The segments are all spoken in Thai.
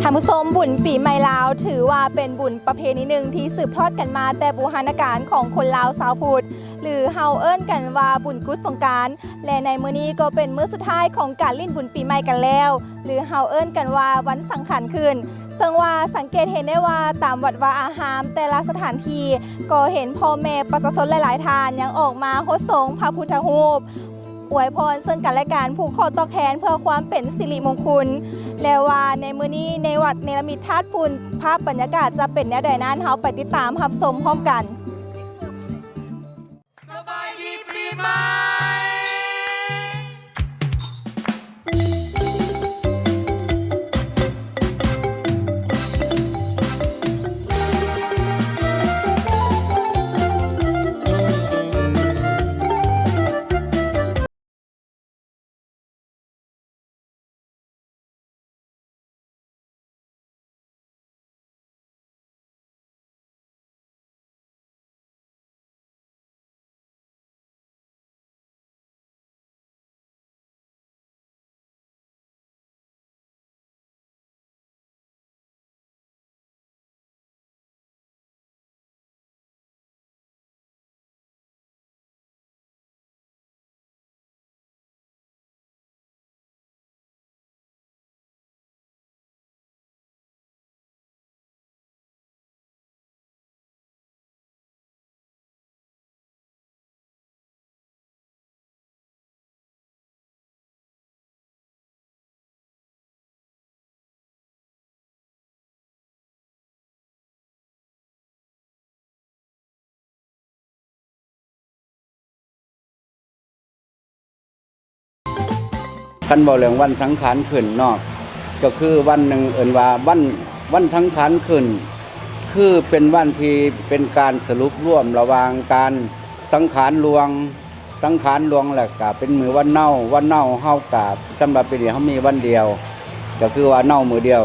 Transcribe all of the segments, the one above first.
ท่านผู้ชมบุญปีใหม่ลาวถือว่าเป็นบุญประเพณีหนึ่งที่สืบทอดกันมาแต่โบราณกาลของคนลาวชาวพุทธหรือเฮาเอิ้นกันว่าบุญกุศลสงกรานต์และในมื้อนี้ก็เป็นมื้อสุดท้ายของการลิ้นบุญปีใหม่กันแล้วหรือเฮาเอิ้นกันว่าวันสังขารคืนซึ่งว่าสังเกตเห็นได้ว่าตามวัดวาอารามแต่ละสถานที่ก็เห็นพ่อแม่ประชาชนหลายๆท่านยังออกมาโฮสงพระพุทธรูปอวยพรซึ่งกันและกันผูกคอต่อแขนเพื่อความเป็นสิริมงคลแล้วว่าในมื้อนี้ในวัดเนรมิตธาตุฝุ่นภาพบรรยากาศจะเป็นแนวใดนั้นเฮาไปติดตามรับชมพร้อมกันสบายดีปีใหม่คันบอกเรื่องวันสังขารขึ้นนอกก็คือวันหนึ่งเอิ่นว่าวันสังขารขึ้นคือเป็นวันที่เป็นการสรุปร่วมระหว่างการสังขารหลวงแหละก็เป็นมือวันเน่าเฮากะสำหรับปีนี้เฮามีวันเดียวก็คือว่าเน่ามือเดียว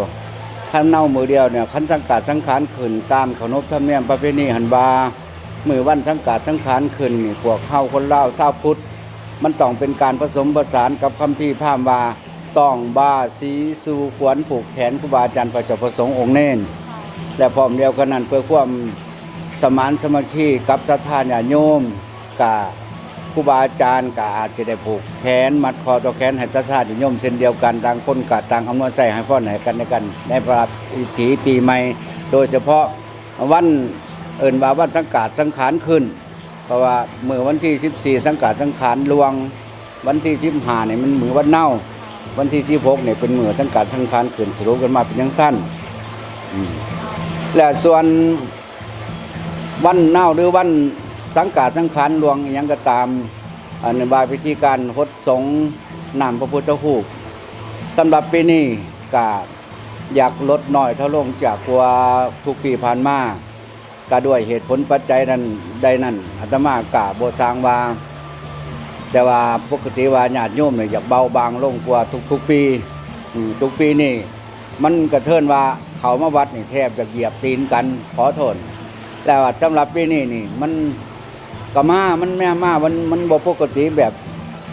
ถ้าเน่ามือเดียวเนี่ยคันสังขารขึ้นตามขนบธรรมเนียมประเพณีหันบามือวันสังขารขึ้นนี่พวกเฮาคนลาวชาวพุทธมันต้องเป็นการผสมผสานกับคัมภีร์พราหมณ์ว่าต้องบาสีสู่ขวัญผูกแขนครูบาอาจารย์พระเจ้าประสงค์องค์เน้นและพร้อมเดียวกันนั้นเพื่อความสมานสมัคคีกับศรัทธาญาติโยมกับครูบาอาจารย์ก็อาจจะได้ผูกแขนมัดคอต่อแขนให้ศรัทธาญาติโยมเช่นเดียวกันต่างคนก็ต่างอำนวยใจให้พรให้กันในกันในประเพณีปีใหม่โดยเฉพาะวันเอิ่นว่าวันสังขารขึ้นเพราะว่าเมื่อวันที่14สังขารหลวงวันที่15เนี่ยมันมือวันเน่าวันที่16เนี่ยเป็นมือสังขารขึ้นสรุปกันมาเป็นอย่างสั้นและส่วนวันเน่าหรือวันสังขารหลวงยังก็ตามในบายพิธีการหดสงนำพระพุทธรูปสำหรับปีนี้ก็อยากลดน้อยเท่าลงจากกว่าทุกปีผ่านมาก็ด้วยเหตุผลปัจจัยนั้นใดนั้นอาตมากะบ่สร้างว่าแต่ว่าปกติว่าญาติโยมเนี่ยอยากเบาบางลงกว่าทุกปีทุกปีนี่มันกระเทินว่าเขามาวัดนี่แทบจะเหยียบตีนกันขอโทษแต่ว่าสำหรับปีนี้นี่มันก็มันแม่มันบ่ปกติแบบ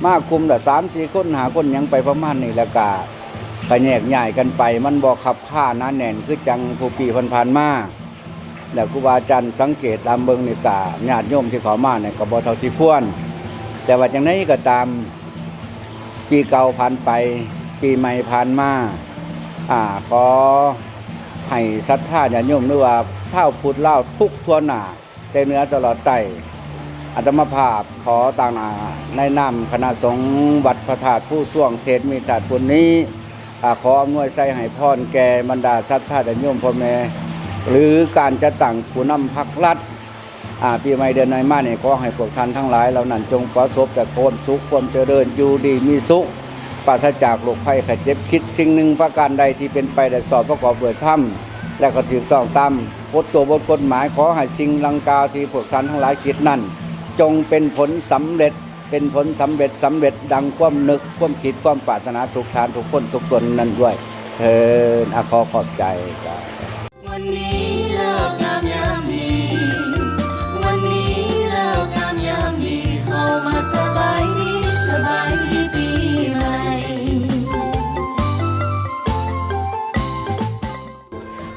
มาคุมแต่3-4 คน5 คนยังไปประมาณนี้แล้วก็แยกย้ายกันไปมันบ่ขับข้าหนาแน่นคือจังผู้ปีผ่านมาแล้วครูบาอาจารย์สังเกตตามเบิ่งนี่ก็ญาติโยมที่เขามาเนี่ยก็บ่เท่าที่ควรแต่ว่าจังได๋ก็ตามปีเก่าผ่านไปปีใหม่ผ่านมาขอให้ศรัทธาญาติโยมหรือว่าชาวพุทธลาวทุกทั่วหน้าแต่เหนือตลอดใต้อาตมาภาพขอต่างในนามคณะสงฆ์วัดพระธาตุผู้ส่วงเขตมีธาตุบุญนี้ขออำนวยใส่ให้พรแก่บรรดาศรัทธาญาติโยมพ่อแม่หรือการจะตั้งผู้นำพรรครัฐปีใหม่เดือนในมาเนี่ยขอให้พวกท่านทั้งหลายเหล่านั้นจงประสบแต่ความสุขความเจริญอยู่ดีมีสุขปราศจากโรคภัยไข้เจ็บคิดสิ่งหนึ่งประการใดที่เป็นไปได้สอบประกอบด้วยธรรมและก็ถูกต้องตามกฎหมายขอให้สิ่งดังกล่าวที่พวกท่านทั้งหลายคิดนั้นจงเป็นผลสำเร็จดังความนึกความคิดความปรารถนาทุกท่านทุกคนทุกตนนั้นด้วยขอขอบใจวันนี้เลิกงามยามดีวันนี้เลิกงามยามดีเฮามาสบายดีปีใหม่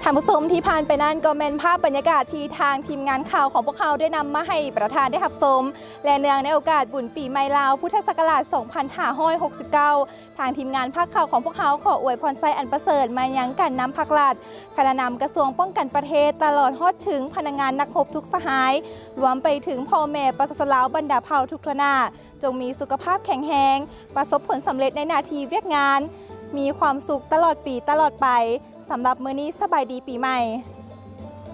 ท่านผู้ชมที่ผ่านไปนั่นก็เป็นภาพบรรยากาศที่ทางทีมงานข่าวของพวกเขาได้นำมาให้ประธานได้รับชมและเนื่องในโอกาสบุญปีใหม่ลาวพุทธศักราช 2569 ทางทีมงานภาคข่าวของพวกเขาขออวยพรไซอันประเสริฐมายังการนำภาครัฐคณะนำกระทรวงป้องกันประเทศตลอดฮอดถึงพนักงานนักรบทุกสหายรวมไปถึงพ่อแม่ประชาชนลาวบรรดาเผ่าทุกทนาจงมีสุขภาพแข็งแรงประสบผลสำเร็จในหน้าที่เวียกงานมีความสุขตลอดปีตลอดไปสำหรับมื้อนี้สบายดีปีใหม่